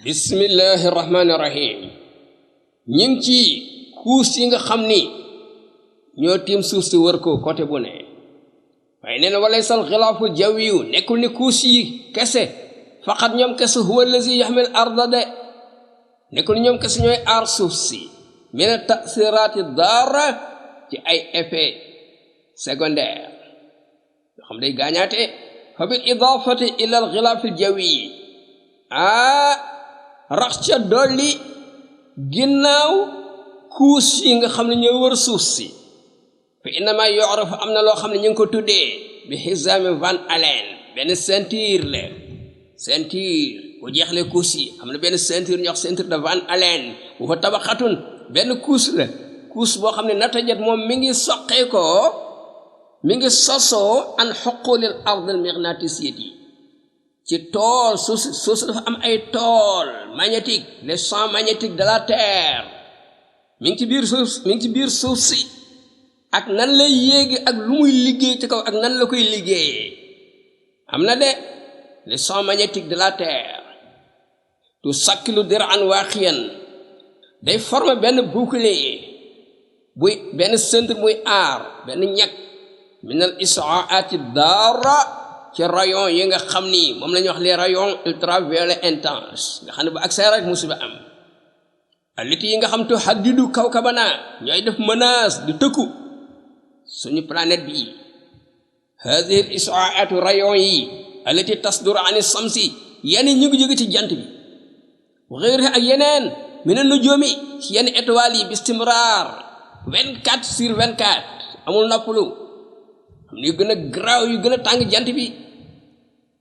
bismillahir rahmanir rahim ñing ci kuus yi nga xamni ñoo tim suuf ci wër ko côté bu ne way neena walay sal khilafu jawiyu nekul ni kuus yi kesse faqat ñom kesse huwa allazi yahmil arda de nekul ñom kesse ñoy ar suuf ci min ta'sirati dara ci ay effet secondaire yo xam day gañaté fa bil idafati ila al khilaf al jawi rax ca dolli ginnaaw kuus yi nga xam ne ñoo wër suuf si fa innama yu'raf am na loo xam ne ñu ngi ko tuddee bi hizami Van Allen benn ceinture la ceinture bu jeexle kuus yi am na benn ceinture ñu wax ceinture de Van Allen bu fa tabaxatun benn kuus la kuus boo xam ne natajat moom mi ngi soqee ko mi ngi sosoo an huqulil ard al magnétisiyati ci tool suuf dafa am ay tool magnétique les champs magnétiques de la terre mi ngi ci biir suuf si ak nan lay yéegi ak lu muy liggéey ci kaw ak nan la koy liggéeyee am na de les champs magnétiques de la terre tu sakkilu dir'an waaqiyan day former benn bouclier buy benn centre muy aar benn ñag minal isaati dara ci rayon yi nga xamni mom lañ wax les rayons ultraviolets intenses nga xamne bu accès rek musiba am aliti yi nga xam to hadidu kawkabana ñoy def menace di tekku suñu planète bi hadhihi al-isa'at rayon yi alati tasdur an as-samsi yani ñu ngi jóge ci jant bi wa ghayriha ak yenen min an-nujumi ci yenn étoiles yi bistimrar 24/24 amul noppalu yu gëna graw yu gëna tang jant bi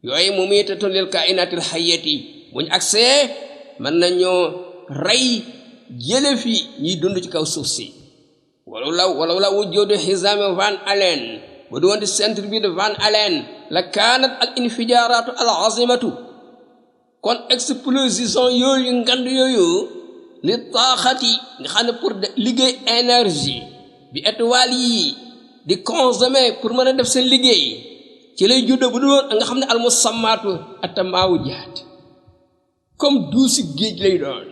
yoy mumitatul lil kainatil hayyati buñ accès man nañu ray jëlé fi ñi dund ci kaw suuf si wala la wujudu hizam Van Allen bu do wonde centre bi de Van Allen la kanat al infijaratu al azimatu kon explosion yoyu ngand yoyu li taxati nga xane pour liggéey énergie bi étoile yi di consommer pour mëna def seen liggéey ci lay juddo bu doon nga xamne al musammatu atamawujat comme douce geej lay doon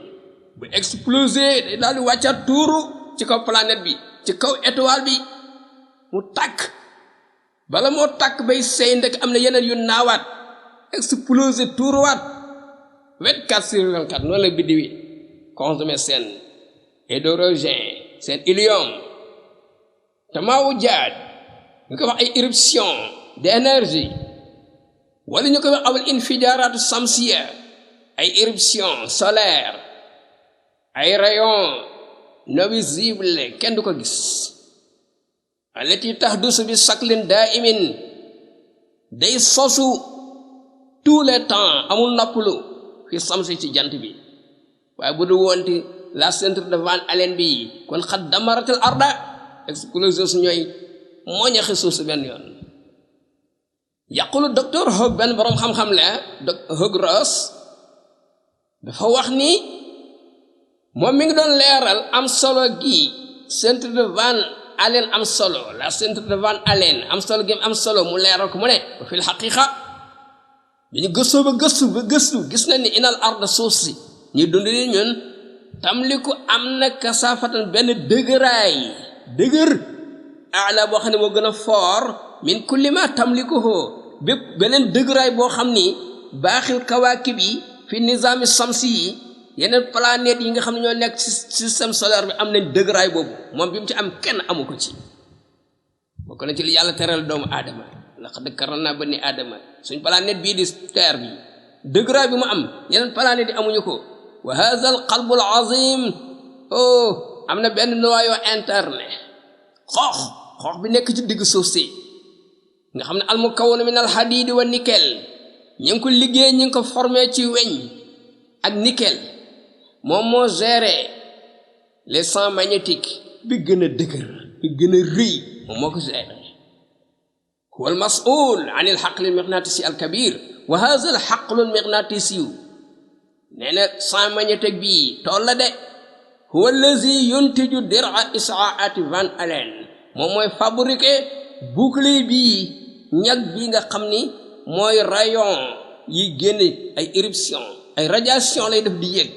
bu exploser day dal di waccat touru ci kaw planète bi ci kaw étoile bi mu tak bala mo tak bay sey ndek amna yeneen yu naawat exploser touru wat 24/24 non la bidiwi consommer sen hydrogène sen hélium tamawujat ñu ko wax ay éruption d'énergie wala ñu ko wax awal infijarat samsiya ay éruption solaire ay rayons non visibles kenn du ko gis alati tahdusu bi saklin da'imin day sosu tous les temps amul noppalu fi samsi ci jant bi waaye bu du wonti la centre de Van Allen bi kon xad damaratil arda explosion ñoy moña xessu ci ben yoon yaqulu docteur Hogg ben borom xam xam la Hogg Ross dafa wax ni mom mi ngi don leral am solo gi centre de Van Allen am solo la centre de Van Allen am solo gi am solo mu leral ko mu ne fil haqiqa biñu gëstu gis na ni inal arda suusi ñi dund ni ñun tamliku amna kasafatan ben deuguray deugur ala bo xamne mo gëna fort min kulli ma tamlikuhu bepp benen deuguray bo xamni baaxil kawakibi fi nizam samsi yeneen planète yi nga xamne ñoo nek ci système solaire bi am nañ deuguray bobu mom bimu ci am kenn amuko ci bokk na ci li yalla teral doomu adama laqad karramna bani adama suñ planète bi di terre bi deuguray bi mu am yeneen planète yi amuñu ko wa hadha al qalb al azim amna ben noyo interne xox bi nek ci digg suuf si nga xamne al mukawwin min al hadid wa nickel ñing ko liggéey ñing ko formé ci weñ ak nickel mom mo gérer les champs magnétiques bi gëna dëgër bi gëna reuy mom moko gérer huwa al mas'ul an al haql al magnétisi al kabir wa hadha al haql al magnétisi nena champ magnétique bi tol la de huwa allazi yuntiju dir'a isa'at Van Allen mom moy fabriquer bouclier bi ñag bi nga xamni moy rayon yi génne ay éruption ay radiation lay def di yéeg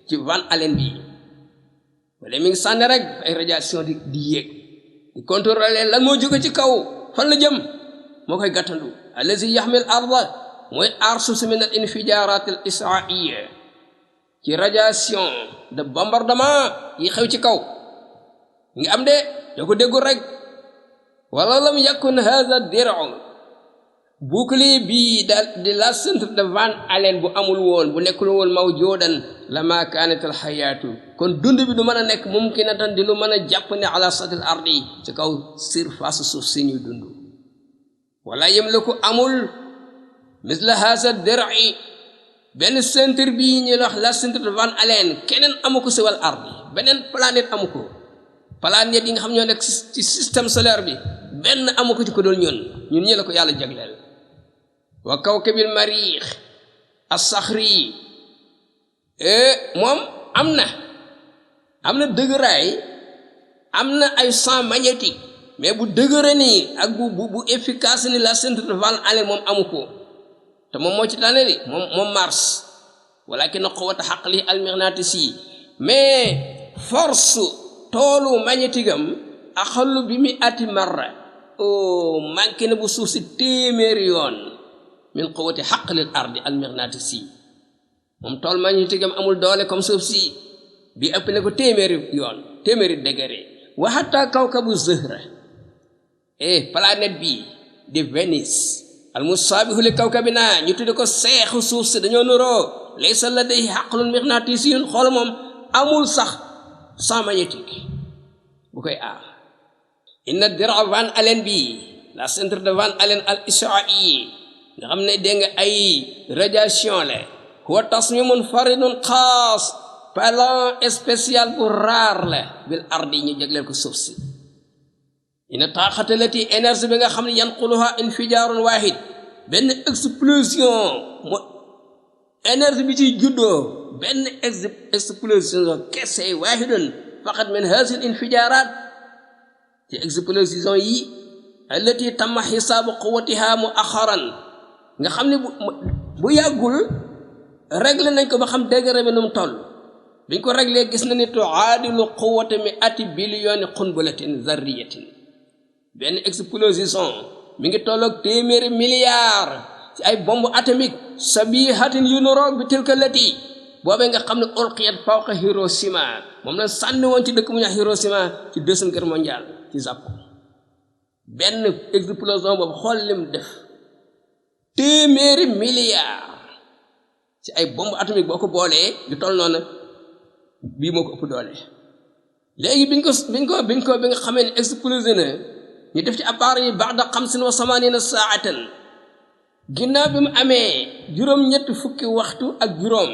ci Van Allen bi wala mi ngi sànni rek ay radiation di yéeg di contrôler lan moo jóge ci kaw fan la jëm moo koy gàttandu allazi yaxmil arda mooy aar suuf si min al infijarat al israiya ci radiation de bombardement yi xew ci kaw ngi am de yoo ko déggul rek wala lam yakun hadha dir'u bouclier bii daal di la centre de Van Allen bu amul woon bu nekkul woon mawjudan lama kanat al hayatu kon dund bi du mën a nekk mumkinatan di lu mën a jàpp ne ala satil ardi ci kaw surface suuf si ñuy dund wala yamliku amul misla hadha dir'i benn centre bii ñu wax la centre de Van Allen keneen amu ko siwal ardi beneen planète amu ko planète yi nga xam ñoo nekk ci système solaire bi benn amu ko ci ko dool ñun ñi la ko yàlla jagleel wa kawkabil mariix as-saxri moom am na dëgëraay am na ay champ magnétique mais bu dëgëre nii ak bu efficace ni la centre de Van Allen moom amu ko te moom moo ci tànne di moom Mars walakin quwwata haqli al-maghnatisi mais force toolu magnétique am axallu bi mi ati marra manqué na bu suuf si téeméeri yoon min quwwati haqlil ardi al-maghnatisi moom tool magnétique am amul doole comme suuf si bi ëpp na ko téeméeri degré wa hatta kawkabu Zuhra planète bi di Vénus al-musaabihu li kawkabina ñu tudde ko seexu suuf si dañoo nuroo laysa ladayhi haqlun maghnatisiyyun xool moom amul sax champ magnétique bu koy aar inna dir'a Van Allen bi la centre de Van Allen al isra'i nga xam ne dégg nga ay radiation la huwa tasmimun faridun xaas plan spécial bu rare la bil ardi ñu jagleel ko suuf si ina taaxata lati énergie bi nga xam ne yanquluha infijaarun wahid benn explosion mo énergie bi ciy juddoo benn explosion kese wahidun faqat min hasil infijarat ci explosion yi allati tamma xisaabu quwwatiha muaxaran nga xam ne bu yàggul réglé nañ ko ba xam degré bi nu mu toll biñ ko réglé gis na ni tuaadilu quwwata mi ati biliyoni qunbulatin zarriyatin benn explosion mi ngi tolloog téeméeri milliards ci ay bombe atomique sabihatin yu nuroog bi tilka lati boobee nga xam ne ulqiyat fawqa Hiroshima moom la sànni woon ci dëkk bu ñuy wax Hiroshima ci deuxième guerre mondiale ci Japon benn explosion boobu xool lim def téeméeri milliards ci ay bombe atomique boo ko boolee yu toll noonu bii moo ko ëpp doole léegi bi nga xamee ne explosé na ñu def ci appareil yi ba'da 85 saa'atan ginnaaw bi mu amee juróom-ñetti fukki waxtu ak juróom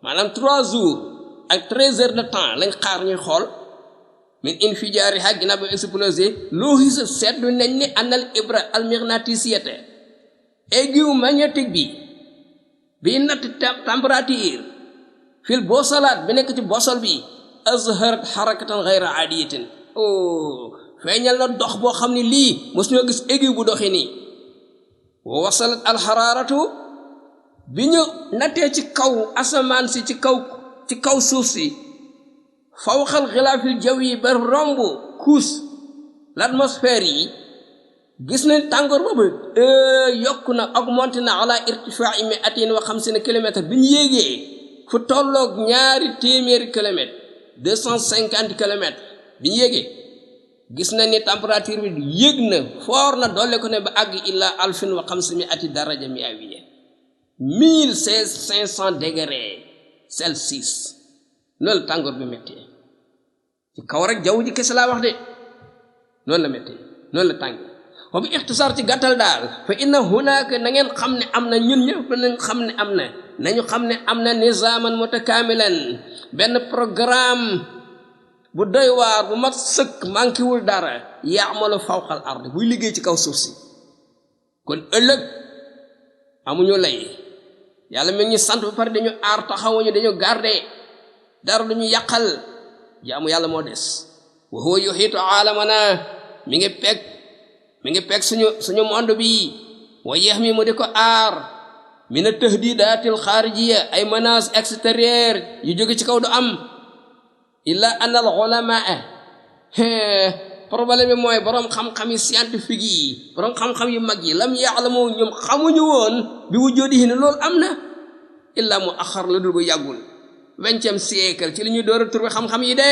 maanaam 3 jours ak 13 heures de temps lañ xaar ñuy xool min infijaariha ginnaaw bi mu explosé loo gis seetlu nañ ne anal ibra al-magnétisiyata aiguille magnétique bi natt température fil bosolaat bi nekk ci bosol bi azharat harakatan ghayra aadiyatin feeñal na dox boo xam ne lii mos ñoo gis aiguille bu doxee nii wa wasalat alxaraaratu bi ñu nattee ci kaw asamaan si ci kaw suuf si fawqal xilaafil jaw yi ba romb couche l'atmosphère yi gis nañ tàngoor boobu yokku na augmenté na ala irtifaa'i mi'atin wa xamsina kilomètres bi ñu yéegee fu tolloog 200 kilomètres 250 kilomètres bi ñu yéegee gis na ni température bi yéeg na foor na doole ko ne ba àgg illa alfin wa xamsimi ati daraja miawiya 1500 degrés Celsius loolu tàngoor bi méttee ci kaw rek jaww ji kese laa wax de noonu la méttee noonu la tàng wa bi ixtisaar ci gàttal daal fa inna hunaka na ngeen xam ne am na ñun ñëpp nañ xam ne am na nañu xam ne am na nizaaman mutakaamilan benn programme bu doy waar bu mat sëkk manquéwul dara yaamalu fawqal ard buy liggéey ci kaw suuf si kon ëllëg amuñu lay yàlla mi ngi sant ba pare dañu aar taxawuñu dañu garde dara duñu yàqal jaamu yàlla moo des wa huwa yuhiitu aalamana mi ngi peg suñu monde bi wa yeex mi mu di ko aar min at-tahdidatil xaarijiya ay menaces extérieures yu jóge ci kaw du am illa anna al ulamaa problème bi mooy borom xam-xam yi scientifique yi borom xam-xam yu mag yi lam yaalamu ñoom xamuñu woon bi wujudihi ne loolu am na illa mu axar la dul bu yàggul 20e siècle ci li ñuy door a trouvé xam-xam yi de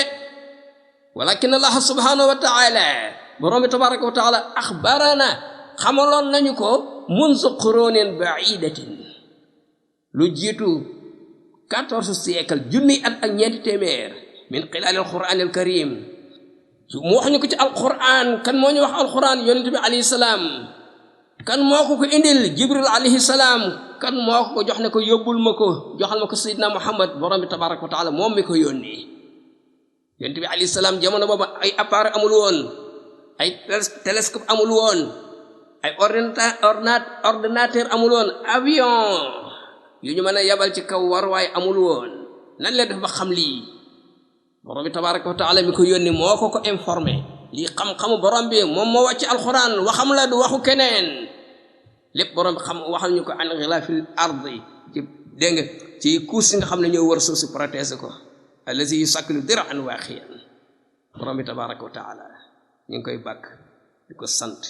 walakin allah subhanahu wa taala borom bi tabaraka wa taala axbarana xamaloon nañu ko munzu qurunin baidatin lu jiitu 14 siècle junniy at ak ñeenti téeméer min xilaal alquran alkarim mu wax ñu ko ci alquran kan moo ñu wax alquran yonente bi alayhi salaam kan moo ko indil jibril alayhi salaam kan moo ko jox ne ko yóbbul ma ko joxal ma ko sayyidina muhammad borom bi tabaraka wa taala moom mi ko yónni yonente bi alayhi salaam jamono booba ay appareil amul woon ay télescope amul woon ay ordinateur amul woon avion yu ñu mën a yabal ci kaw war waaye amul woon nan leen def ba xam lii borom bi tabaraka wa taala mi ko yónni moo ko informé lii xam-xamu borom bi moom moo wàcc alquran waxam la du waxu keneen lépp borom bi xam waxal ñu ko an xilaafil ardi ci dégg nga ci kuus yi nga xam ne ñoo wër suuf si protéger ko allazi yusakkilu diran waaxiyan borom bi tabaraka wa taala ñu ngi koy bàkk di ko sant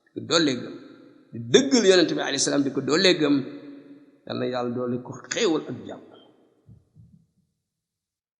di ko doolee gëm di dëggal yonente bi alayhi salaam di ko doolee gëm yal na yàlla doole ko xéewal ak jàmm